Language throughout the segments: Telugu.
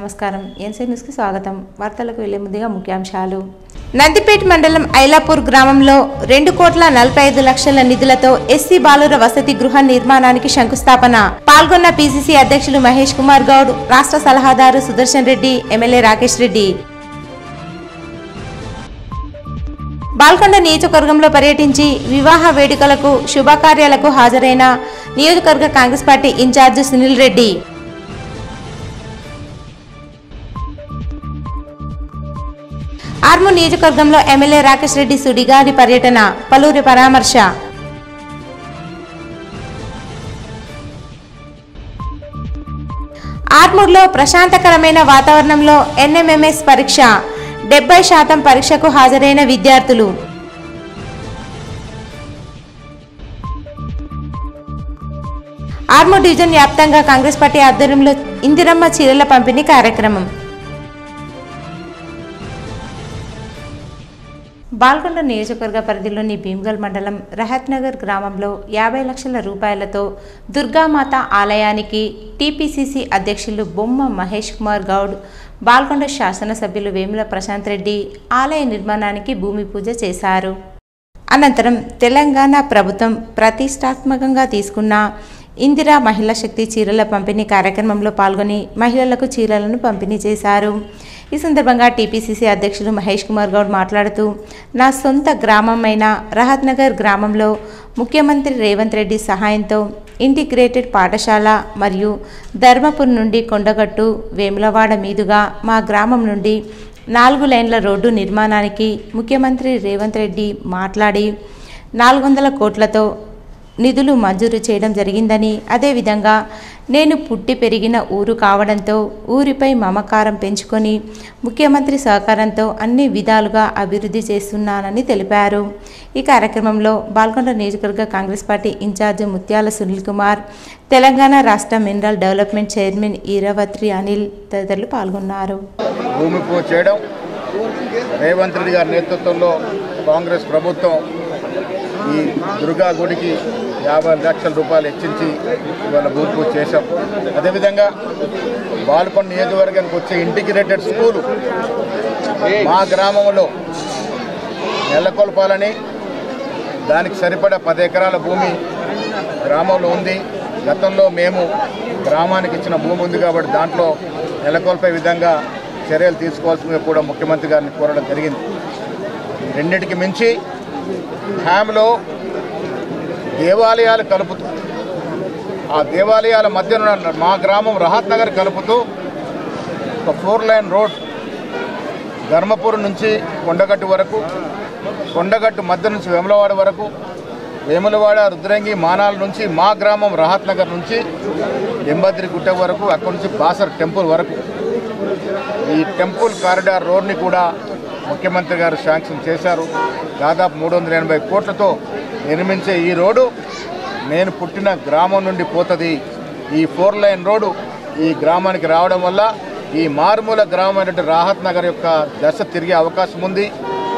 నమస్కారం ఎన్సీ న్యూస్ కి స్వాగతం వార్తలకు వెళ్లే ముందుగా ముఖ్యాంశాలు నందిపేట మండలం ఐలాపూర్ గ్రామంలో 2,45,00,000 నిధులతో ఎస్సీ బాలుర వసతి గృహ నిర్మాణానికి శంకుస్థాపన పాల్గొన్న పీసీసీ అధ్యక్షులు మహేష్ కుమార్ గౌడ్ రాష్ట్ర సలహాదారు సుదర్శన్ రెడ్డి ఎమ్మెల్యే రాకేష్ రెడ్డి బాల్కొండ నియోజకవర్గంలో పర్యటించి వివాహ వేడుకలకు శుభకార్యాలకు హాజరైన నియోజకవర్గ కాంగ్రెస్ పార్టీ ఇన్ఛార్జ్ సునీల్ రెడ్డి ఆర్మూర్ నియోజకవర్గంలో ఎమ్మెల్యే రాకేష్ రెడ్డి సుడిగాలి పర్యటన పలువురి పరామర్శ ఆర్మూర్లో ప్రశాంతకరమైన వాతావరణంలో ఎన్ఎంఎంఎస్ పరీక్ష 70% పరీక్షకు హాజరైన విద్యార్థులు ఆర్మూర్ డివిజన్ వ్యాప్తంగా కాంగ్రెస్ పార్టీ ఆధ్వర్యంలో ఇందిరమ్మ చీరల పంపిణీ కార్యక్రమం బాల్కొండ నియోజకవర్గ పరిధిలోని భీమ్గల్ మండలం రహత్ నగర్ గ్రామంలో 50 లక్షల రూపాయలతో దుర్గామాత ఆలయానికి టీపీసీసీ అధ్యక్షులు బొమ్మ మహేష్ కుమార్ గౌడ్ బాల్కొండ శాసనసభ్యులు వేముల ప్రశాంత్ రెడ్డి ఆలయ నిర్మాణానికి భూమి పూజ చేశారు. అనంతరం తెలంగాణ ప్రభుత్వం ప్రతిష్టాత్మకంగా తీసుకున్న ఇందిరా మహిళా శక్తి చీరల పంపిణీ కార్యక్రమంలో పాల్గొని మహిళలకు చీరలను పంపిణీ చేశారు. ఈ సందర్భంగా టీపీసీసీ అధ్యక్షులు మహేష్ కుమార్ గౌడ్ మాట్లాడుతూ నా సొంత గ్రామమైన రహత్ నగర్ గ్రామంలో ముఖ్యమంత్రి రేవంత్ రెడ్డి సహాయంతో ఇంటిగ్రేటెడ్ పాఠశాల మరియు ధర్మపురి నుండి కొండగట్టు వేములవాడ మీదుగా మా గ్రామం నుండి 4 లైన్ల రోడ్డు నిర్మాణానికి ముఖ్యమంత్రి రేవంత్ రెడ్డి మాట్లాడి 400 కోట్లతో నిధులు మంజూరు చేయడం జరిగిందని, అదేవిధంగా నేను పుట్టి పెరిగిన ఊరు కావడంతో ఊరిపై మమకారం పెంచుకొని ముఖ్యమంత్రి సహకారంతో అన్ని విధాలుగా అభివృద్ధి చేస్తున్నానని తెలిపారు. ఈ కార్యక్రమంలో బాల్కొండ నియోజకవర్గ కాంగ్రెస్ పార్టీ ఇన్ఛార్జ్ ముత్యాల సునీల్ కుమార్, తెలంగాణ రాష్ట్ర మినరల్ డెవలప్మెంట్ చైర్మన్ ఈరావత్రి అనిల్ తదితరులు పాల్గొన్నారు. భూమి పూజ చేయడం రేవంత్ రెడ్డి గారి నేతృత్వంలో కాంగ్రెస్ ప్రభుత్వం ఈ దుర్గా గుడికి 50 లక్షల రూపాయలు హెచ్చించి ఇవాళ భూమి పూజ చేశాం. అదేవిధంగా బాల్కొండ నియోజకవర్గానికి వచ్చే ఇంటిగ్రేటెడ్ స్కూలు మా గ్రామంలో నెలకొల్పాలని దానికి సరిపడా 10 ఎకరాల భూమి గ్రామంలో ఉంది. గతంలో మేము గ్రామానికి ఇచ్చిన భూమి ఉంది కాబట్టి దాంట్లో నెలకొల్పే విధంగా చర్యలు తీసుకోవాల్సిందిగా కూడా ముఖ్యమంత్రి గారిని కోరడం జరిగింది. రెండింటికి మించి హ్యామ్లో దేవాలయాలు కలుపుతూ ఆ దేవాలయాల మధ్యన మా గ్రామం రహత్ నగర్ కలుపుతూ ఒక 4 లైన్ రోడ్ ధర్మపురం నుంచి కొండగట్టు వరకు, కొండగట్టు మధ్య నుంచి వేములవాడ వరకు, వేములవాడ రుద్రంగి మానాల నుంచి మా గ్రామం రహత్ నగర్ నుంచి ఎంబద్రి గుట్ట వరకు, అక్కడి నుంచి బాసర్ టెంపుల్ వరకు ఈ టెంపుల్ కారిడార్ రోడ్ని కూడా ముఖ్యమంత్రి గారు శాంక్షన్ చేశారు. దాదాపు 380 కోట్లతో నిర్మించే ఈ రోడ్డు నేను పుట్టిన గ్రామం నుండి పోతుంది. ఈ 4 లైన్ రోడ్డు ఈ గ్రామానికి రావడం వల్ల ఈ మారుమూల గ్రామం రాహత్ నగర్ యొక్క దశ తిరిగే అవకాశం ఉంది.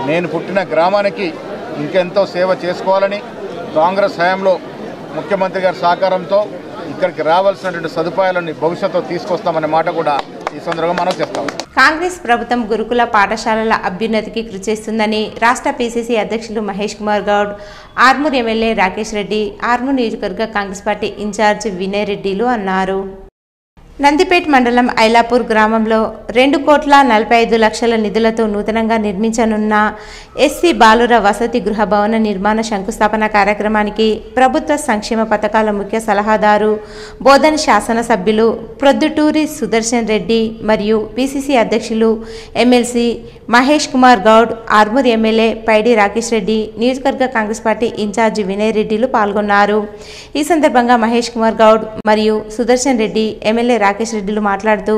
నేను పుట్టిన గ్రామానికి ఇంకెంతో సేవ చేసుకోవాలని కాంగ్రెస్ హయాంలో ముఖ్యమంత్రి గారి సహకారంతో ఇక్కడికి రావాల్సినటువంటి సదుపాయాలను భవిష్యత్తులో తీసుకొస్తామనే మాట కూడా ఈ సందర్భంగా మనం చేస్తాం. కాంగ్రెస్ ప్రభుత్వం గురుకుల పాఠశాలల అభ్యున్నతికి కృషి చేస్తుందని రాష్ట్ర పీసీసీ అధ్యక్షులు మహేష్ కుమార్ గౌడ్, ఆర్మూర్ ఎమ్మెల్యే రాకేష్ రెడ్డి, ఆర్మూర్ నియోజకవర్గ కాంగ్రెస్ పార్టీ ఇన్ఛార్జ్ వినయ్ రెడ్డిలు అన్నారు. నందిపేట మండలం ఐలాపూర్ గ్రామంలో 2,45,00,000 నిధులతో నూతనంగా నిర్మించనున్న ఎస్సీ బాలుర వసతి గృహ భవన నిర్మాణ శంకుస్థాపన కార్యక్రమానికి ప్రభుత్వ సంక్షేమ పథకాల ముఖ్య సలహాదారు, బోధన్ శాసనసభ్యులు ప్రొద్దుటూరి సుదర్శన్ రెడ్డి మరియు పీసీసీ అధ్యక్షులు ఎమ్మెల్సీ మహేష్ కుమార్ గౌడ్, ఆర్మూర్ ఎమ్మెల్యే పైడి రాకేష్ రెడ్డి, నియోజకవర్గ కాంగ్రెస్ పార్టీ ఇన్ఛార్జి వినయ్ రెడ్డిలు పాల్గొన్నారు. ఈ సందర్భంగా మహేష్ కుమార్ గౌడ్ మరియు సుదర్శన్ రెడ్డి, ఎమ్మెల్యే రాకేష్ రెడ్డిలు మాట్లాడుతూ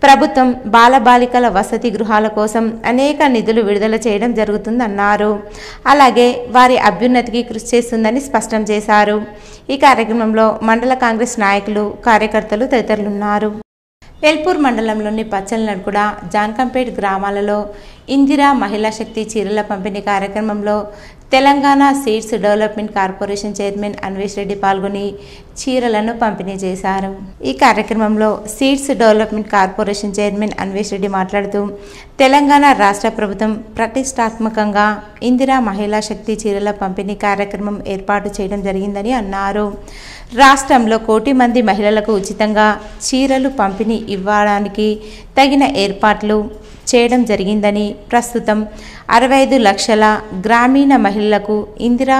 ప్రభుత్వం బాలబాలికల వసతి గృహాల కోసం అనేక నిధులు విడుదల చేయడం జరుగుతుందన్నారు. అలాగే వారి అభ్యున్నతికి కృషి చేస్తుందని స్పష్టం చేశారు. ఈ కార్యక్రమంలో మండల కాంగ్రెస్ నాయకులు, కార్యకర్తలు తదితరులున్నారు. వెల్పూర్ మండలంలోని పచ్చలనడుకుడ, జాన్కంపేట్ గ్రామాలలో ఇందిరా మహిళా శక్తి చీరల పంపిణీ కార్యక్రమంలో Telangana seeds development corporation chairman Anvesh Reddy పాల్గొని చీరలను పంపిణీ చేశారు. ఈ కార్యక్రమంలో seeds development corporation chairman Anvesh Reddy మాట్లాడుతూ తెలంగాణ రాష్ట్ర ప్రభుత్వం ప్రతిష్టాత్మకంగా ఇందిరా మహిళా శక్తి చీరల పంపిణీ కార్యక్రమం ఏర్పాటు చేయడం జరిగిందని అన్నారు. రాష్ట్రంలో 1 కోటి మంది మహిళలకు ఉచితంగా చీరలు పంపిణీ ఇవ్వడానికి తగిన ఏర్పాట్లు చేయడం జరిగిందని, ప్రస్తుతం 65 లక్షల గ్రామీణ మహిళలకు ఇందిరా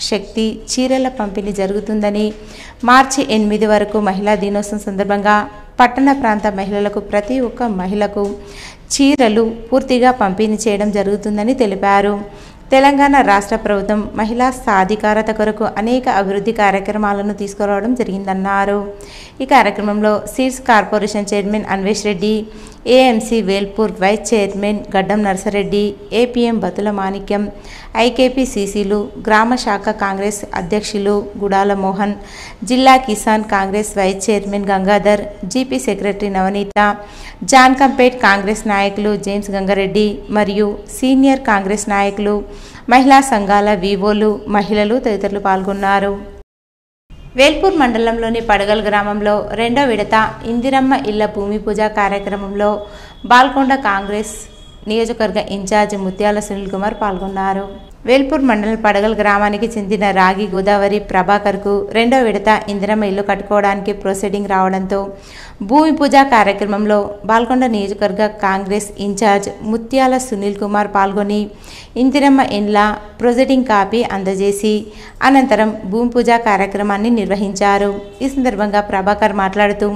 శక్తి చీరల పంపిణీ జరుగుతుందని, మార్చి 8 వరకు మహిళా దినోత్సవం సందర్భంగా పట్టణ ప్రాంత మహిళలకు ప్రతి ఒక్క మహిళకు చీరలు పూర్తిగా పంపిణీ చేయడం జరుగుతుందని తెలిపారు. తెలంగాణ రాష్ట్ర ప్రభుత్వం మహిళా సాధికారత కొరకు అనేక అభివృద్ధి కార్యక్రమాలను తీసుకురావడం జరిగిందన్నారు. ఈ కార్యక్రమంలో seeds corporation chairman Anvesh Reddy, AMC Velpur vice chairman Gaddam Narsareddy, APM Batula Manikyam, ఐకేపీసీసీలు, గ్రామ శాఖ కాంగ్రెస్ అధ్యక్షులు గుడాల మోహన్, జిల్లా Kisan Congress vice chairman Gangadhar, GP secretary Navaneetha, Jankampet Congress నాయకులు జేమ్స్ గంగారెడ్డి మరియు సీనియర్ కాంగ్రెస్ నాయకులు, మహిళా సంఘాల వీవోలు, మహిళలు తదితరులు పాల్గొన్నారు. వేల్పూర్ మండలంలోని పడగల్ గ్రామంలో 2వ విడత ఇందిరమ్మ ఇళ్ల భూమి పూజ కార్యక్రమంలో బాల్కొండ కాంగ్రెస్ నియోజకవర్గ ఇన్ఛార్జ్ ముత్యాల సునీల్ కుమార్ పాల్గొన్నారు. వేల్పూర్ మండలం పడగల్ గ్రామానికి చెందిన రాగి గోదావరి ప్రభాకర్కు 2వ విడత ఇందిరమ్మ ఇల్లు కట్టుకోవడానికి ప్రొసీడింగ్ రావడంతో భూమి పూజ కార్యక్రమంలో బాల్కొండ నియోజకవర్గ కాంగ్రెస్ ఇన్ఛార్జ్ ముత్యాల సునీల్ కుమార్ పాల్గొని ఇందిరమ్మ ఇండ్ల ప్రొసీడింగ్ కాపీ అందజేసి అనంతరం భూమి పూజ కార్యక్రమాన్ని నిర్వహించారు. ఈ సందర్భంగా ప్రభాకర్ మాట్లాడుతూ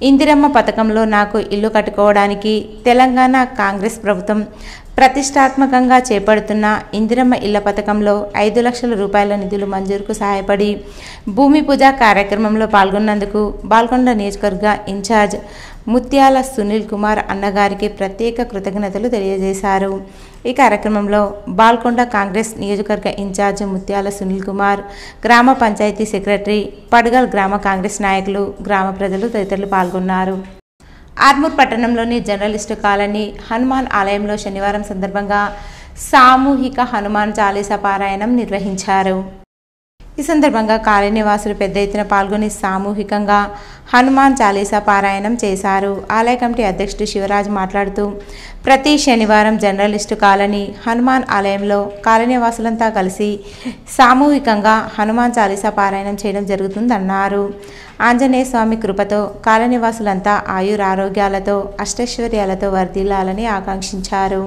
ఇందిరమ్మ పథకంలో నాకు ఇల్లు కట్టుకోవడానికి తెలంగాణ కాంగ్రెస్ ప్రభుత్వం ప్రతిష్టాత్మకంగా చేపడుతున్న ఇందిరమ్మ ఇళ్ల పథకంలో 5 లక్షల రూపాయల నిధులు మంజూరుకు సహాయపడి భూమి పూజ కార్యక్రమంలో పాల్గొన్నందుకు బాల్కొండ నియోజకవర్గ ఇన్ఛార్జ్ ముత్యాల సునీల్ కుమార్ అన్నగారికి ప్రత్యేక కృతజ్ఞతలు తెలియజేశారు. ఈ కార్యక్రమంలో బాల్కొండ కాంగ్రెస్ నియోజకవర్గ ఇన్ఛార్జ్ ముత్యాల సునీల్ కుమార్, గ్రామ పంచాయతీ సెక్రటరీ, పడగల్ గ్రామ కాంగ్రెస్ నాయకులు, గ్రామ ప్రజలు తదితరులు పాల్గొన్నారు. ఆర్మూర్ పట్టణంలోని జర్నలిస్టు కాలనీ హనుమాన్ ఆలయంలో శనివారం సందర్భంగా సామూహిక హనుమాన్ చాలీసా పారాయణం నిర్వహించారు. ఈ సందర్భంగా కాలనీ వాసులు పెద్ద ఎత్తున పాల్గొని సామూహికంగా హనుమాన్ చాలీసా పారాయణం చేశారు. ఆలయ కమిటీ అధ్యక్షుడు శివరాజ్ మాట్లాడుతూ ప్రతి శనివారం జర్నలిస్టు కాలనీ హనుమాన్ ఆలయంలో కాలనీ వాసులంతా కలిసి సామూహికంగా హనుమాన్ చాలీసా పారాయణం చేయడం జరుగుతుందన్నారు. ఆంజనేయ స్వామి కృపతో కాలనీ వాసులంతా ఆయురారోగ్యాలతో అష్టైశ్వర్యాలతో వర్ధిల్లాలని ఆకాంక్షించారు.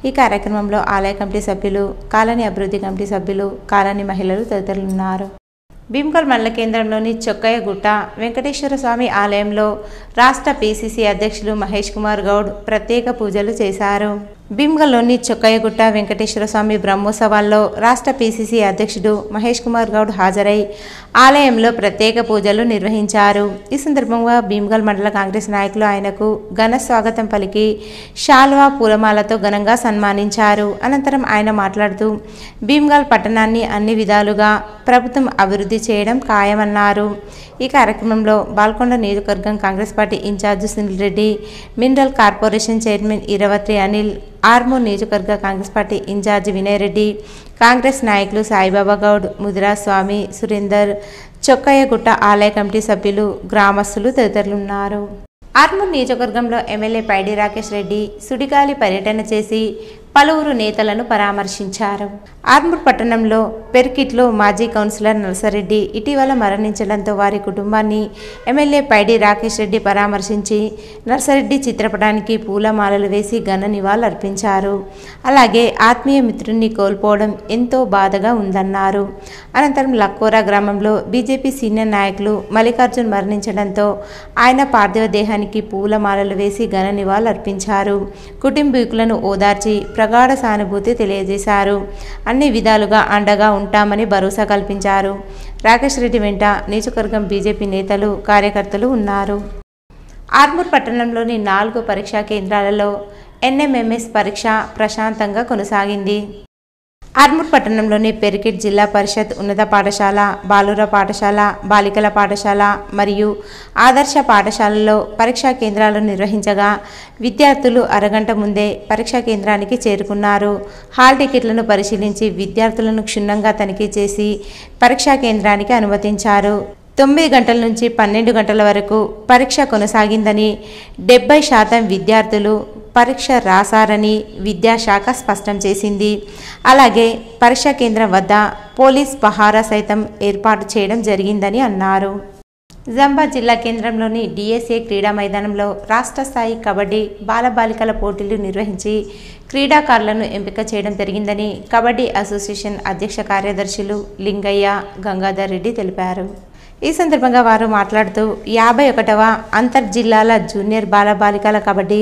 ఈ కార్యక్రమంలో ఆలయ కమిటీ సభ్యులు, కాలనీ అభివృద్ధి కమిటీ సభ్యులు, కాలనీ మహిళలు తదితరులు ఉన్నారు. భీమ్గల్ మండల కేంద్రంలోని చొక్కయ్యగుట్ట వెంకటేశ్వర స్వామి ఆలయంలో రాష్ట్ర పీసీసీ అధ్యక్షులు మహేష్ కుమార్ గౌడ్ ప్రత్యేక పూజలు చేశారు. భీమ్గల్లోని చొక్కయ్యగుట్ట వెంకటేశ్వర స్వామి బ్రహ్మోత్సవాల్లో రాష్ట్ర పీసీసీ అధ్యక్షుడు మహేష్ కుమార్ గౌడ్ హాజరై ఆలయంలో ప్రత్యేక పూజలు నిర్వహించారు. ఈ సందర్భంగా భీమ్గల్ మండల కాంగ్రెస్ నాయకులు ఆయనకు ఘన స్వాగతం పలికి శాల్వా పూలమాలతో ఘనంగా సన్మానించారు. అనంతరం ఆయన మాట్లాడుతూ భీమ్గల్ పట్టణాన్ని అన్ని విధాలుగా ప్రభుత్వం అభివృద్ధి చేయడం ఖాయమన్నారు. ఈ కార్యక్రమంలో బాల్కొండ నియోజకవర్గం Congress party incharge Sunil Reddy, mineral corporation chairman Iravatri Anil, Armur నియోజకవర్గ కాంగ్రెస్ పార్టీ ఇన్ఛార్జ్ వినయ్ రెడ్డి, కాంగ్రెస్ నాయకులు సాయిబాబా గౌడ్, ముదిరాస్వామి, సురేందర్, చొక్కయ్యగుట్ట ఆలయ కమిటీ సభ్యులు, గ్రామస్తులు తదితరులు ఉన్నారు. ఆర్మూర్ నియోజకవర్గంలో ఎమ్మెల్యే పైడి రాకేష్ రెడ్డి సుడిగాలి పర్యటన చేసి పలువురు నేతలను పరామర్శించారు. ఆర్మూర్ పట్టణంలో పెర్కిట్లో మాజీ కౌన్సిలర్ నర్సరెడ్డి ఇటీవల మరణించడంతో వారి కుటుంబాన్ని ఎమ్మెల్యే పైడి రాకేష్ రెడ్డి పరామర్శించి నర్సరెడ్డి చిత్రపటానికి పూలమాలలు వేసి ఘన నివాళులర్పించారు. అలాగే ఆత్మీయ మిత్రుణ్ణి కోల్పోవడం ఎంతో బాధగా ఉందన్నారు. అనంతరం లక్కోరా గ్రామంలో బీజేపీ సీనియర్ నాయకులు మల్లికార్జున్ మరణించడంతో ఆయన పార్థివ దేహానికి పూలమాలలు వేసి ఘన నివాళులర్పించారు. కుటుంబీకులను ఓదార్చి ప్రగాఢ సానుభూతి తెలియజేశారు. అన్ని విధాలుగా అండగా ఉంటామని భరోసా కల్పించారు. రాకేష్ రెడ్డి వెంట నియోజకవర్గం బీజేపీ నేతలు, కార్యకర్తలు ఉన్నారు. ఆర్మూర్ పట్టణంలోని 4 పరీక్షా కేంద్రాలలో ఎన్ఎంఎంఎస్ పరీక్ష ప్రశాంతంగా కొనసాగింది. ఆర్మూర్ పట్టణంలోని పెరికిట్ జిల్లా పరిషత్ ఉన్నత పాఠశాల, బాలుర పాఠశాల, బాలికల పాఠశాల మరియు ఆదర్శ పాఠశాలలో పరీక్షా కేంద్రాలు నిర్వహించగా విద్యార్థులు అరగంట ముందే పరీక్షా కేంద్రానికి చేరుకున్నారు. హాల్ టికెట్లను పరిశీలించి విద్యార్థులను క్షుణ్ణంగా తనిఖీ చేసి పరీక్షా కేంద్రానికి అనుమతించారు. 9 గంటల నుంచి 12 గంటల వరకు పరీక్ష కొనసాగిందని, 70% విద్యార్థులు పరీక్ష రాశారని విద్యాశాఖ స్పష్టం చేసింది. అలాగే పరీక్షా కేంద్రం వద్ద పోలీస్ పహారా సైతం ఏర్పాటు చేయడం జరిగిందని అన్నారు. నిజామాబాద్ జిల్లా కేంద్రంలోని డిఎస్ఏ క్రీడా మైదానంలో రాష్ట్ర స్థాయి కబడ్డీ బాలబాలికల పోటీలు నిర్వహించి క్రీడాకారులను ఎంపిక చేయడం జరిగిందని కబడ్డీ అసోసియేషన్ అధ్యక్ష కార్యదర్శులు లింగయ్య, గంగాధర్ రెడ్డి తెలిపారు. ఈ సందర్భంగా వారు మాట్లాడుతూ 51వ అంతర్జిల్లాల జూనియర్ బాలబాలికల కబడ్డీ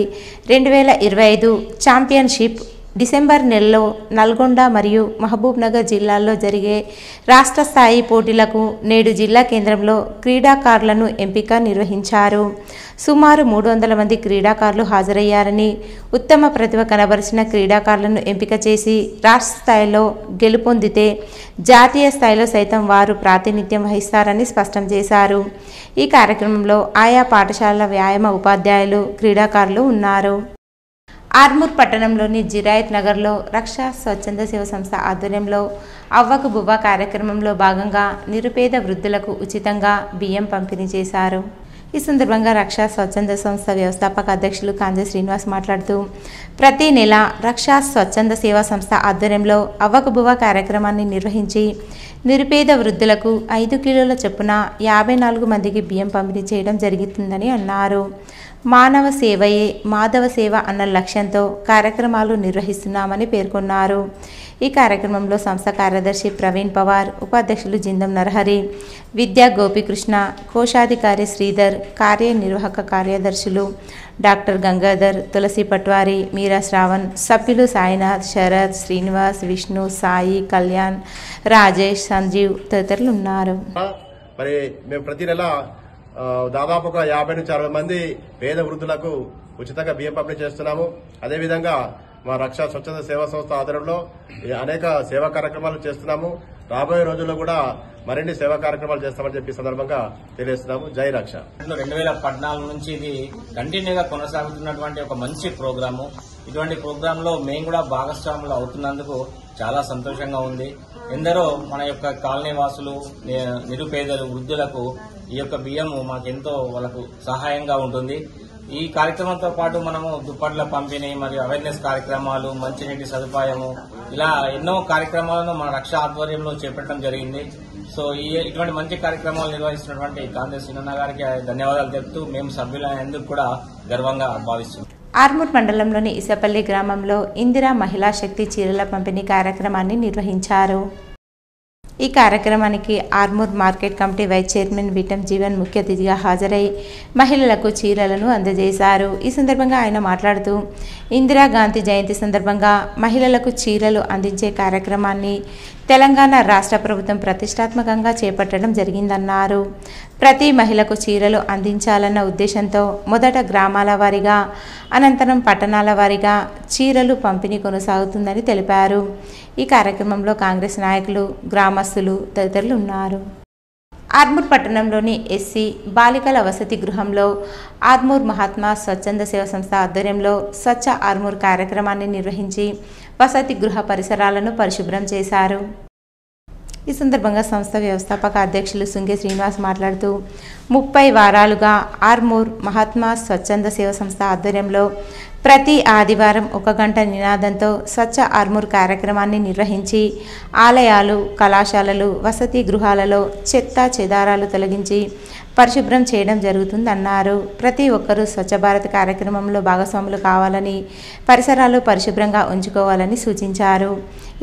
2025 ఛాంపియన్షిప్ డిసెంబర్ నెలలో నల్గొండ మరియు మహబూబ్ నగర్ జిల్లాల్లో జరిగే రాష్ట్ర స్థాయి పోటీలకు నేడు జిల్లా కేంద్రంలో క్రీడాకారులను ఎంపిక నిర్వహించారు. సుమారు 300 మంది క్రీడాకారులు హాజరయ్యారని, ఉత్తమ ప్రతిభ కనబరిచిన క్రీడాకారులను ఎంపిక చేసి రాష్ట్ర స్థాయిలో గెలుపొందితే జాతీయ స్థాయిలో సైతం వారు ప్రాతినిధ్యం వహిస్తారని స్పష్టం చేశారు. ఈ కార్యక్రమంలో ఆయా పాఠశాలల వ్యాయామ ఉపాధ్యాయులు, క్రీడాకారులు ఉన్నారు. ఆర్మూర్ పట్టణంలోని జిరాయత్ నగర్లో రక్షా స్వచ్ఛంద సేవ సంస్థ ఆధ్వర్యంలో అవ్వకు బువ్వ కార్యక్రమంలో భాగంగా నిరుపేద వృద్ధులకు ఉచితంగా బియ్యం పంపిణీ చేశారు. ఈ సందర్భంగా రక్షా స్వచ్ఛంద సంస్థ వ్యవస్థాపక అధ్యక్షులు కాంజ శ్రీనివాస్ మాట్లాడుతూ ప్రతి నెల రక్షా స్వచ్ఛంద సేవా సంస్థ ఆధ్వర్యంలో అవ్వకు బువ్వ కార్యక్రమాన్ని నిర్వహించి నిరుపేద వృద్ధులకు 5 కిలోల చొప్పున 54 మందికి బియ్యం పంపిణీ చేయడం జరుగుతుందని అన్నారు. మానవ సేవయే మాధవ సేవ అన్న లక్ష్యంతో కార్యక్రమాలు నిర్వహిస్తున్నామని పేర్కొన్నారు. ఈ కార్యక్రమంలో సంస్థ కార్యదర్శి ప్రవీణ్ పవార్, ఉపాధ్యక్షులు జిందం నరహరి, విద్యా గోపికృష్ణ, కోశాధికారి శ్రీధర్, కార్యనిర్వాహక కార్యదర్శులు డాక్టర్ గంగాధర్, తులసి పట్వారి, మీరా శ్రావణ్, సభ్యులు సాయినాథ్, శరత్, శ్రీనివాస్, విష్ణు, సాయి, కళ్యాణ్, రాజేష్, సంజీవ్ తదితరులు ఉన్నారు. మరి మేము ప్రతి నెల దాదాపు ఒక 50 నుంచి 60 మంది పేద వృద్ధులకు ఉచితంగా బియ్యం పంపిణీ చేస్తున్నాము. అదేవిధంగా మా రక్షా స్వచ్ఛంద సేవా సంస్థ ఆధ్వర్యంలో అనేక సేవా కార్యక్రమాలు చేస్తున్నాము. రాబోయే రోజుల్లో కూడా మరిన్ని సేవా కార్యక్రమాలు చేస్తామని చెప్పి సందర్భంగా తెలియజేస్తున్నాము. జై రక్ష. 2014 నుంచి ఇది కంటిన్యూగా కొనసాగుతున్నటువంటి ఒక మంచి ప్రోగ్రాము. ఇటువంటి ప్రోగ్రామ్ లో మేము కూడా భాగస్వాములు అవుతున్నందుకు చాలా సంతోషంగా ఉంది. ఎందరో మన యొక్క కాలనీ వాసులు, నిరుపేదలు, వృద్ధులకు ఈ యొక్క బియ్యము మాకెంతో వాళ్ళకు సహాయంగా ఉంటుంది. ఈ కార్యక్రమంతో పాటు మనము దుప్పట్ల పంపిణీ మరియు అవేర్నెస్ కార్యక్రమాలు, మంచినీటి సదుపాయము, ఇలా ఎన్నో కార్యక్రమాలను మన రక్ష ఆధ్వర్యంలో చేపట్టడం జరిగింది. సో ఇటువంటి మంచి కార్యక్రమాలు నిర్వహిస్తున్నటువంటి కాంగ్రెస్ శ్రీనన్న గారికి ధన్యవాదాలు తెలుపుతూ మేము సభ్యులైనందుకు కూడా గర్వంగా భావిస్తున్నాం. ఆర్మూర్ మండలంలోని ఇసపల్లి గ్రామంలో ఇందిరా మహిళా శక్తి చీరల పంపిణీ కార్యక్రమాన్ని నిర్వహించారు. ఈ కార్యక్రమానికి Armur market committee vice chairman Vitam Jeevan ముఖ్య అతిథిగా హాజరై మహిళలకు చీరలను అందజేశారు. ఈ సందర్భంగా ఆయన మాట్లాడుతూ ఇందిరాగాంధీ జయంతి సందర్భంగా మహిళలకు చీరలు అందించే కార్యక్రమాన్ని తెలంగాణ రాష్ట్ర ప్రభుత్వం ప్రతిష్టాత్మకంగా చేపట్టడం జరిగిందన్నారు. ప్రతి మహిళకు చీరలు అందించాలన్న ఉద్దేశంతో మొదట గ్రామాల వారీగా, అనంతరం పట్టణాల వారీగా చీరలు పంపిణీ కొనసాగుతుందని తెలిపారు. ఈ కార్యక్రమంలో కాంగ్రెస్ నాయకులు, గ్రామస్తులు తదితరులు ఉన్నారు. ఆర్మూర్ పట్టణంలోని ఎస్సీ బాలికల వసతి గృహంలో ఆర్మూర్ మహాత్మా స్వచ్ఛంద సేవ సంస్థ ఆధ్వర్యంలో స్వచ్ఛ ఆర్మూర్ కార్యక్రమాన్ని నిర్వహించి వసతి గృహ పరిసరాలను పరిశుభ్రం చేశారు. ఈ సందర్భంగా సంస్థ వ్యవస్థాపక అధ్యక్షులు సుంగే శ్రీనివాస్ మాట్లాడుతూ 30 వారాలుగా ఆర్మూర్ మహాత్మా స్వచ్ఛంద సేవ సంస్థ ఆధ్వర్యంలో ప్రతి ఆదివారం 1 గంట నినాదంతో స్వచ్ఛ ఆర్మూర్ కార్యక్రమాన్ని నిర్వహించి ఆలయాలు, కళాశాలలు, వసతి గృహాలలో చెత్త చెదారాలు తొలగించి పరిశుభ్రం చేయడం జరుగుతుందన్నారు. ప్రతి ఒక్కరూ స్వచ్ఛ భారత్ కార్యక్రమంలో భాగస్వాములు కావాలని, పరిసరాలు పరిశుభ్రంగా ఉంచుకోవాలని సూచించారు.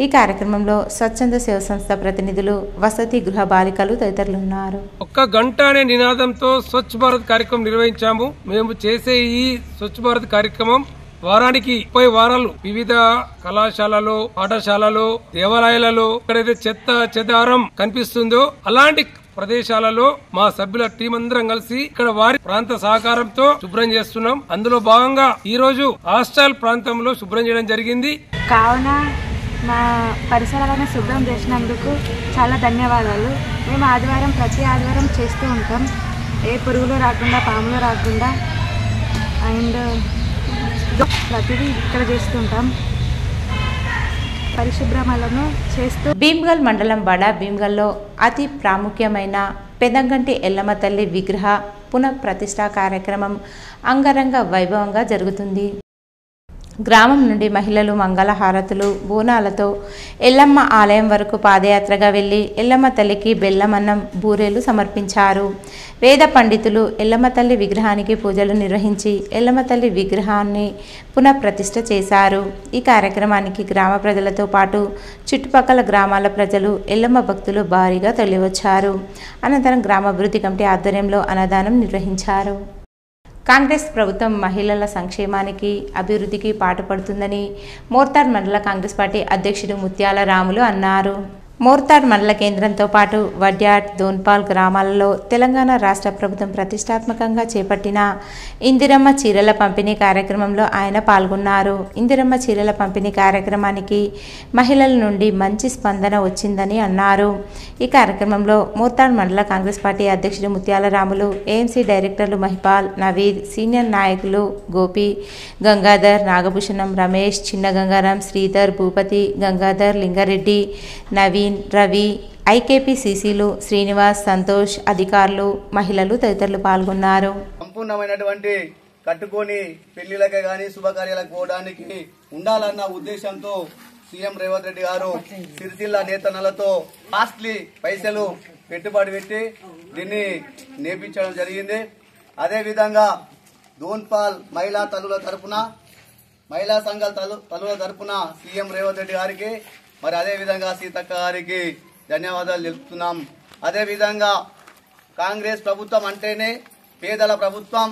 ఈ కార్యక్రమంలో స్వచ్ఛంద సేవ సంస్థ ప్రతినిధులు, వసతి గృహ బాలికలు తదితరులు ఉన్నారు. 1 గంట అనే నినాదంతో స్వచ్ఛ భారత్ కార్యక్రమం నిర్వహించాము. మేము చేసే ఈ స్వచ్ఛ భారత్ కార్యక్రమం వారానికి 30 వారాలు వివిధ కళాశాలలో, పాఠశాలలో, దేవాలయాలలో ఎక్కడైతే చెత్త చెదారం కనిపిస్తుందో అలాంటి ప్రదేశాలలో మా సభ్యుల టీం అందరం కలిసి ఇక్కడ వారి ప్రాంత సహకారంతో శుభ్రం చేస్తున్నాం. అందులో భాగంగా ఈ రోజు హాస్టల్ ప్రాంతంలో శుభ్రం చేయడం జరిగింది. కావున మా పరిసరాలను శుభ్రం చేసినందుకు చాలా ధన్యవాదాలు. మేము ప్రతి ఆదివారం చేస్తూ ఉంటాం. ఏ పురుగులు రాకుండా, పాములు రాకుండా అండ్ ప్రతిదీ ఇక్కడ చేస్తుంటాం. పరిశుభ్రమలను చేస్తూ భీమ్గల్ మండలం బడా భీమ్గల్లో అతి ప్రాముఖ్యమైన పెదంగంటి ఎల్లమ్మ తల్లి విగ్రహ పునఃప్రతిష్ఠా కార్యక్రమం అంగరంగ వైభవంగా జరుగుతుంది. గ్రామం నుండి మహిళలు మంగళహారతులు బోనాలతో ఎల్లమ్మ ఆలయం వరకు పాదయాత్రగా వెళ్లి ఎల్లమ్మ తల్లికి బెల్లమన్నం బూరెలు సమర్పించారు. వేద పండితులు ఎల్లమ్మ తల్లి విగ్రహానికి పూజలు నిర్వహించి ఎల్లమ్మ తల్లి విగ్రహాన్ని పునఃప్రతిష్ఠ చేశారు. ఈ కార్యక్రమానికి గ్రామ ప్రజలతో పాటు చుట్టుపక్కల గ్రామాల ప్రజలు ఎల్లమ్మ భక్తులు భారీగా తరలివచ్చారు. అనంతరం గ్రామాభివృద్ధి కమిటీ ఆధ్వర్యంలో అన్నదానం నిర్వహించారు. కాంగ్రెస్ ప్రభుత్వం మహిళల సంక్షేమానికి అభివృద్ధికి పాటుపడుతుందని మోర్తాడ్ మండల కాంగ్రెస్ పార్టీ అధ్యక్షుడు ముత్యాల రాములు అన్నారు. మోర్తాడ్ మండల కేంద్రంతో పాటు వడ్యాట్, దోన్పాల్ గ్రామాలలో తెలంగాణ రాష్ట్ర ప్రభుత్వం ప్రతిష్టాత్మకంగా చేపట్టిన ఇందిరమ్మ చీరల పంపిణీ కార్యక్రమంలో ఆయన పాల్గొన్నారు. ఇందిరమ్మ చీరల పంపిణీ కార్యక్రమానికి మహిళల నుండి మంచి స్పందన వచ్చిందని అన్నారు. ఈ కార్యక్రమంలో మోర్తాడ్ మండల కాంగ్రెస్ పార్టీ అధ్యక్షుడు ముత్యాల రాములు, ఏఎంసీ డైరెక్టర్లు మహిపాల్, నవీద్, సీనియర్ నాయకులు గోపి, గంగాధర్, నాగభూషణం, రమేష్, చిన్న గంగారాం, శ్రీధర్, భూపతి, గంగాధర్, లింగారెడ్డి, నవీన్, రవి, ఐకేపీసీసీలు, శ్రీనివాస్, సంతోష్, అధికారులు, మహిళలు తదితరులు పాల్గొన్నారు. సంపూర్ణమైనటువంటి కట్టుకొని పెళ్లిళ్ళకే గాని శుభకార్యాలకు పోవడానికి ఉండాలన్న ఉద్దేశంతో సీఎం రేవంత్ రెడ్డి గారు సిరిసిల్ల నేతన్నలతో కాస్ట్లీ పైసలు పెట్టుబడి పెట్టి దీన్ని నేర్పించడం జరిగింది. అదేవిధంగా దోన్పాల్ మహిళా తల్లుల తరపున, మహిళా సంఘాల తల్లుల తరపున సీఎం రేవంత్ రెడ్డి గారికి, మరి అదేవిధంగా సీతక్క గారికి ధన్యవాదాలు తెలుపుతున్నాం. అదేవిధంగా కాంగ్రెస్ ప్రభుత్వం అంటేనే పేదల ప్రభుత్వం.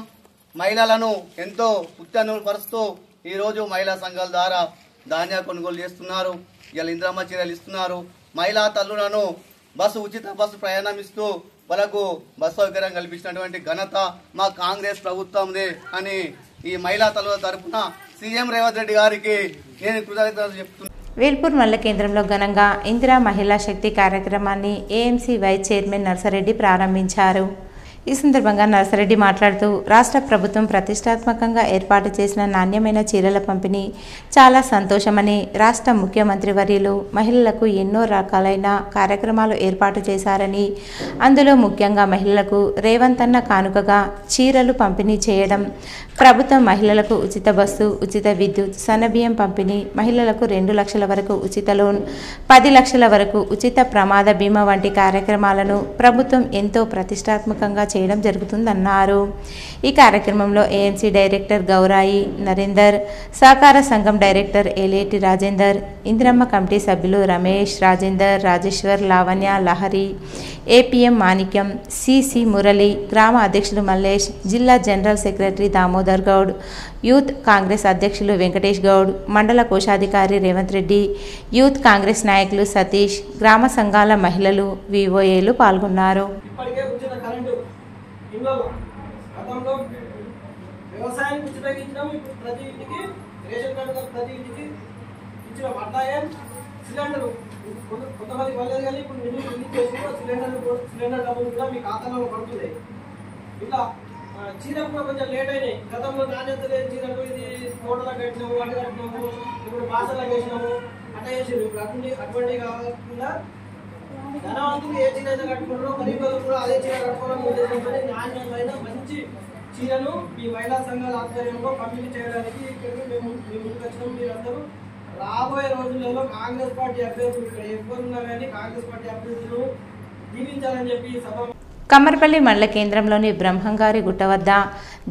మహిళలను ఎంతో ఉత్తేజపరుస్తూ ఈరోజు మహిళా సంఘాల ద్వారా ధాన్య కొనుగోలు చేస్తున్నారు. ఇలా ఇందిరమ్మ చీరలు ఇస్తున్నారు. మహిళా తల్లులను ఉచిత బస్సు ప్రయాణం ఇస్తూ వాళ్ళకు బస్సు సౌకర్యం కల్పించినటువంటి ఘనత మా కాంగ్రెస్ ప్రభుత్వందే అని ఈ మహిళా తల్లుల తరఫున సీఎం రేవంత్ రెడ్డి గారికి నేను కృతజ్ఞతలు చెప్తున్నాను. వేల్పూర్ మండల కేంద్రంలో ఘనంగా ఇందిరా మహిళా శక్తి కార్యక్రమాన్ని ఏఎంసీ వైస్ చైర్మన్ నర్సారెడ్డి ప్రారంభించారు. ఈ సందర్భంగా నర్సారెడ్డి మాట్లాడుతూ రాష్ట్ర ప్రభుత్వం ప్రతిష్టాత్మకంగా ఏర్పాటు చేసిన నాణ్యమైన చీరల పంపిణీ చాలా సంతోషమని, రాష్ట్ర ముఖ్యమంత్రి వర్యులు మహిళలకు ఎన్నో రకాలైన కార్యక్రమాలు ఏర్పాటు చేశారని, అందులో ముఖ్యంగా మహిళలకు రేవంత్ అన్న కానుకగా చీరలు పంపిణీ చేయడం, ప్రభుత్వం మహిళలకు ఉచిత బస్సు, ఉచిత విద్యుత్, సన్నబియ్యం పంపిణీ, మహిళలకు 2 లక్షల వరకు ఉచిత లోన్, 10 లక్షల వరకు ఉచిత ప్రమాద బీమా వంటి కార్యక్రమాలను ప్రభుత్వం ఎంతో ప్రతిష్టాత్మకంగా చేయడం జరుగుతుందన్నారు. ఈ కార్యక్రమంలో ఏఎంసీ డైరెక్టర్ గౌరాయి నరేందర్, సహకార సంఘం డైరెక్టర్ ఏలేటి రాజేందర్, ఇందిరమ్మ కమిటీ సభ్యులు రమేష్, రాజేందర్, రాజేశ్వర్, లావణ్య, లహరి, ఏపీఎం మాణిక్యం, సిసి మురళి, గ్రామ అధ్యక్షులు మల్లేష్, జిల్లా general secretary Damodar Goud, youth Congress అధ్యక్షులు వెంకటేష్ గౌడ్, మండల కోశాధికారి రేవంత్ రెడ్డి, యూత్ కాంగ్రెస్ నాయకులు సతీష్, గ్రామ సంఘాల మహిళలు, వివోఏలు పాల్గొన్నారు. వ్యవసాయానికి ఉచితంగా ప్రతి ఇంటికి రేషన్ కార్డు, ప్రతి ఇంటికి ఇచ్చిన వడ్డాయం, సిలిండర్ కొంతమంది పర్లేదు కానీ ఇప్పుడు రిలీజ్ చేసిన సిలిండర్ డబ్బులు కూడా మీ ఖాతాలో పడుతుంది. ఇట్లా చీరలు కూడా కొంచెం లేట్ అయినాయి. గతంలో నాణ్యత లేని చీరలు ఇది తోటలో కట్టినాము, అడ్డు కట్టినాము, ఇప్పుడు బాసలో వేసినాము, అట్లా చేసారు. ఇప్పుడు అటువంటి కాకుండా ధనవంతులు ఏ చీర అయితే కట్టుకుంటారో గరీబులు కూడా అదే చీర కట్టుకోవాలని ఉద్దేశంతో నాణ్యమైన మంచి చీరను ఈ మహిళా సంఘాల ఆధ్వర్యంలో పంపిణీ చేయడానికి మేము ముందుకు వచ్చినాం. మీరందరూ రాబోయే రోజులలో కాంగ్రెస్ పార్టీ అభ్యర్థులు ఇక్కడ ఎవరున్నా కానీ కాంగ్రెస్ పార్టీ అభ్యర్థులను దీవించాలని చెప్పి సభ. కమ్మర్పల్లి మండల కేంద్రంలోని బ్రహ్మంగారి గుట్ట వద్ద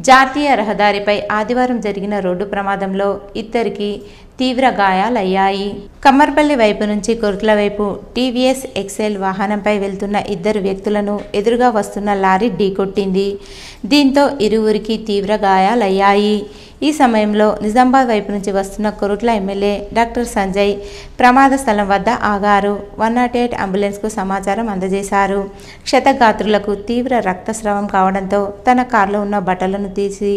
జాతీయ రహదారిపై ఆదివారం జరిగిన రోడ్డు ప్రమాదంలో ఇద్దరికి తీవ్ర గాయాలయ్యాయి. కమ్మర్పల్లి వైపు నుంచి కొరుట్ల వైపు టీవీఎస్ ఎక్సెల్ వాహనంపై వెళ్తున్న ఇద్దరు వ్యక్తులను ఎదురుగా వస్తున్న లారీ ఢీకొట్టింది. దీంతో ఇరువురికి తీవ్ర గాయాలయ్యాయి. ఈ సమయంలో నిజామాబాద్ వైపు నుంచి వస్తున్న కొరుట్ల ఎమ్మెల్యే డాక్టర్ సంజయ్ ప్రమాద స్థలం వద్ద ఆగారు. 108 అంబులెన్స్కు సమాచారం అందజేశారు. క్షతగాత్రులకు తీవ్ర రక్తస్రావం కావడంతో తన కారులో ఉన్న బట్టలను తీసి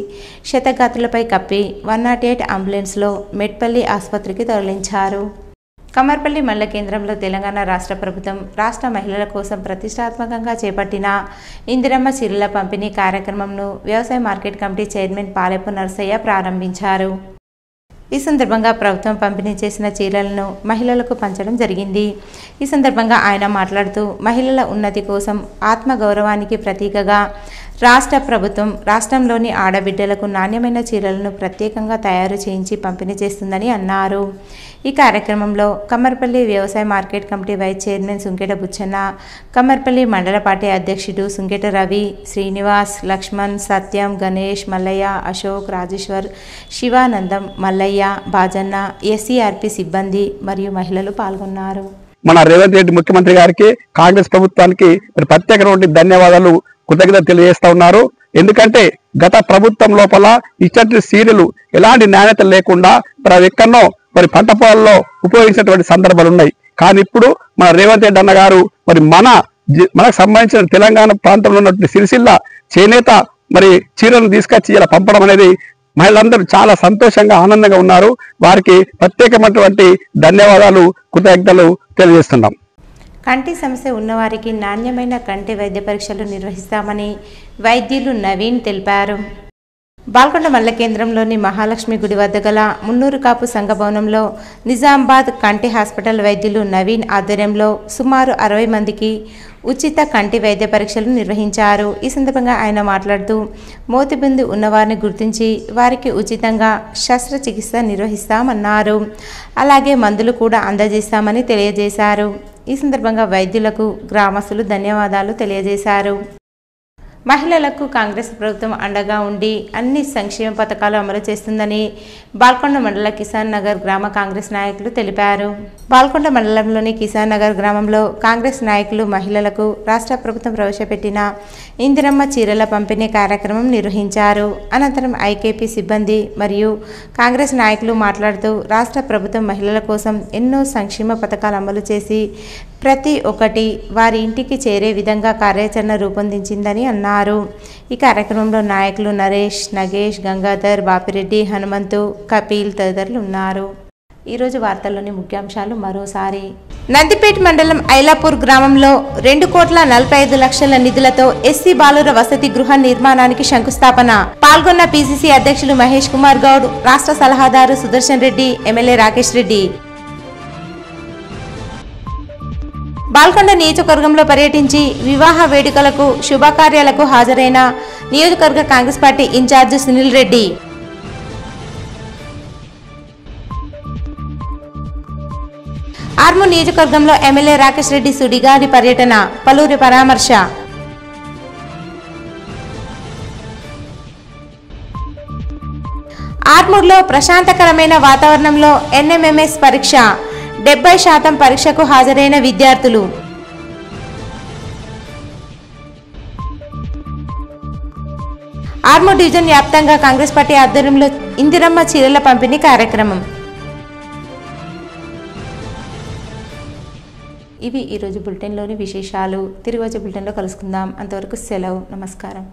క్షతగాత్రులపై కప్పి 108 అంబులెన్స్లో మెట్పల్లి ఆసుపత్రికి తరలించారు. కమర్పల్లి మండల కేంద్రంలో తెలంగాణ రాష్ట్ర ప్రభుత్వం రాష్ట్ర మహిళల కోసం ప్రతిష్టాత్మకంగా చేపట్టిన ఇందిరమ్మ చీరల పంపిణీ కార్యక్రమంను వ్యవసాయ market committee chairman Palepu Narasaiah ప్రారంభించారు. ఈ సందర్భంగా ప్రభుత్వం పంపిణీ చేసిన చీరలను మహిళలకు పంచడం జరిగింది. ఈ సందర్భంగా ఆయన మాట్లాడుతూ మహిళల ఉన్నతి కోసం ఆత్మగౌరవానికి ప్రతీకగా రాష్ట్ర ప్రభుత్వం రాష్ట్రంలోని ఆడబిడ్డలకు నాణ్యమైన చీరలను ప్రత్యేకంగా తయారు చేయించి పంపిణీ చేస్తుందని అన్నారు. ఈ కార్యక్రమంలో కమ్మర్పల్లి వ్యవసాయ market committee vice chairman Sunketa Buchanna, Kammarpalli mandal party అధ్యక్షుడు సుంకెట రవి, శ్రీనివాస్, లక్ష్మణ్, సత్యం, గణేష్, మల్లయ్య, అశోక్, రాజేశ్వర్, శివానందం, మల్లయ్య, బాజన్న, ఎస్సీఆర్పీ సిబ్బంది మరియు మహిళలు పాల్గొన్నారు. మన రేవంత్ రెడ్డి ముఖ్యమంత్రి గారికి, కాంగ్రెస్ ప్రభుత్వానికి ప్రత్యేకమైన ధన్యవాదాలు, కృతజ్ఞత తెలియజేస్తా ఉన్నారు. ఎందుకంటే గత ప్రభుత్వం లోపల ఇచ్చటి సీరియలు ఎలాంటి నాణ్యత లేకుండా ఎక్కడో మరి పంట పొలాల్లో ఉపయోగించినటువంటి సందర్భాలు ఉన్నాయి. కానీ ఇప్పుడు మన రేవంత్ రెడ్డి అన్న గారు మరి మనకు సంబంధించిన తెలంగాణ ప్రాంతంలో ఉన్నటువంటి సిరిసిల్ల చేనేత మరి చీరలను తీసుకొచ్చి ఇలా పంపడం అనేది మహిళలందరూ చాలా సంతోషంగా ఆనందంగా ఉన్నారు. వారికి ప్రత్యేకమైనటువంటి ధన్యవాదాలు, కృతజ్ఞతలు తెలియజేస్తున్నాం. కంటి సమస్య ఉన్నవారికి నాణ్యమైన కంటి వైద్య పరీక్షలు నిర్వహిస్తామని వైద్యులు నవీన్ తెలిపారు. బాల్కొండ మండల కేంద్రంలోని మహాలక్ష్మి గుడి వద్ద గల మున్నూరు కాపు సంఘ భవనంలో నిజామాబాద్ కంటి హాస్పిటల్ వైద్యులు నవీన్ ఆధ్వర్యంలో సుమారు 60 మందికి ఉచిత కంటి వైద్య పరీక్షలు నిర్వహించారు. ఈ సందర్భంగా ఆయన మాట్లాడుతూ మోతిబిందు ఉన్నవారిని గుర్తించి వారికి ఉచితంగా శస్త్రచికిత్స నిర్వహిస్తామన్నారు. అలాగే మందులు కూడా అందజేస్తామని తెలియజేశారు. ఈ సందర్భంగా వైద్యులకు గ్రామస్తులు ధన్యవాదాలు తెలియజేశారు. మహిళలకు కాంగ్రెస్ ప్రభుత్వం అండగా ఉండి అన్ని సంక్షేమ పథకాలు అమలు చేస్తుందని బాల్కొండ మండల కిసాన్ నగర్ గ్రామ కాంగ్రెస్ నాయకులు తెలిపారు. బాల్కొండ మండలంలోని కిసాన్ నగర్ గ్రామంలో కాంగ్రెస్ నాయకులు మహిళలకు రాష్ట్ర ప్రభుత్వం ప్రవేశపెట్టిన ఇందిరమ్మ చీరల పంపిణీ కార్యక్రమం నిర్వహించారు. అనంతరం ఐకేపీ సిబ్బంది మరియు కాంగ్రెస్ నాయకులు మాట్లాడుతూ రాష్ట్ర ప్రభుత్వం మహిళల కోసం ఎన్నో సంక్షేమ పథకాలు అమలు చేసి ప్రతి ఒక్కటి వారి ఇంటికి చేరే విధంగా కార్యాచరణ రూపొందించిందని అన్నారు. ఈ కార్యక్రమంలో నాయకులు నరేష్, నగేష్, గంగాధర్, బాపిరెడ్డి, హనుమంతు, కపిల్ తదితరులు ఉన్నారు. ఈరోజు వార్తల్లోని ముఖ్యాంశాలు మరోసారి. నందిపేట మండలం ఐలాపూర్ గ్రామంలో 2,45,00,000 నిధులతో ఎస్సీ బాలుర వసతి గృహ నిర్మాణానికి శంకుస్థాపన. పాల్గొన్న పీసీసీ అధ్యక్షులు మహేష్ కుమార్ గౌడ్, రాష్ట్ర సలహాదారు సుదర్శన్ రెడ్డి, ఎమ్మెల్యే రాకేష్ రెడ్డి. బాల్కొండ నియోజకవర్గంలో పర్యటించి వివాహ వేడుకలకు, శుభకార్యాలకు హాజరైన నియోజకవర్గ కాంగ్రెస్ పార్టీ ఇన్ఛార్జ్ సునీల్ రెడ్డి. ఆర్మూర్ నియోజకవర్గంలో ఎమ్మెల్యే రాకేష్ రెడ్డి సుడిగాలి పర్యటన, పలువురి పరామర్శ. ఆర్మూర్లో ప్రశాంతకరమైన వాతావరణంలో ఎన్ఎంఎంఎస్ పరీక్ష, 70% పరీక్షకు హాజరైన విద్యార్థులు. ఆర్మూర్ డివిజన్ వ్యాప్తంగా కాంగ్రెస్ పార్టీ ఆధ్వర్యంలో ఇందిరమ్మ చీరల పంపిణీ కార్యక్రమం. ఇవి ఈరోజు బులెటిన్లోని విశేషాలు. తిరిగి వచ్చే బులెటిన్లో కలుసుకుందాం. అంతవరకు సెలవు. నమస్కారం.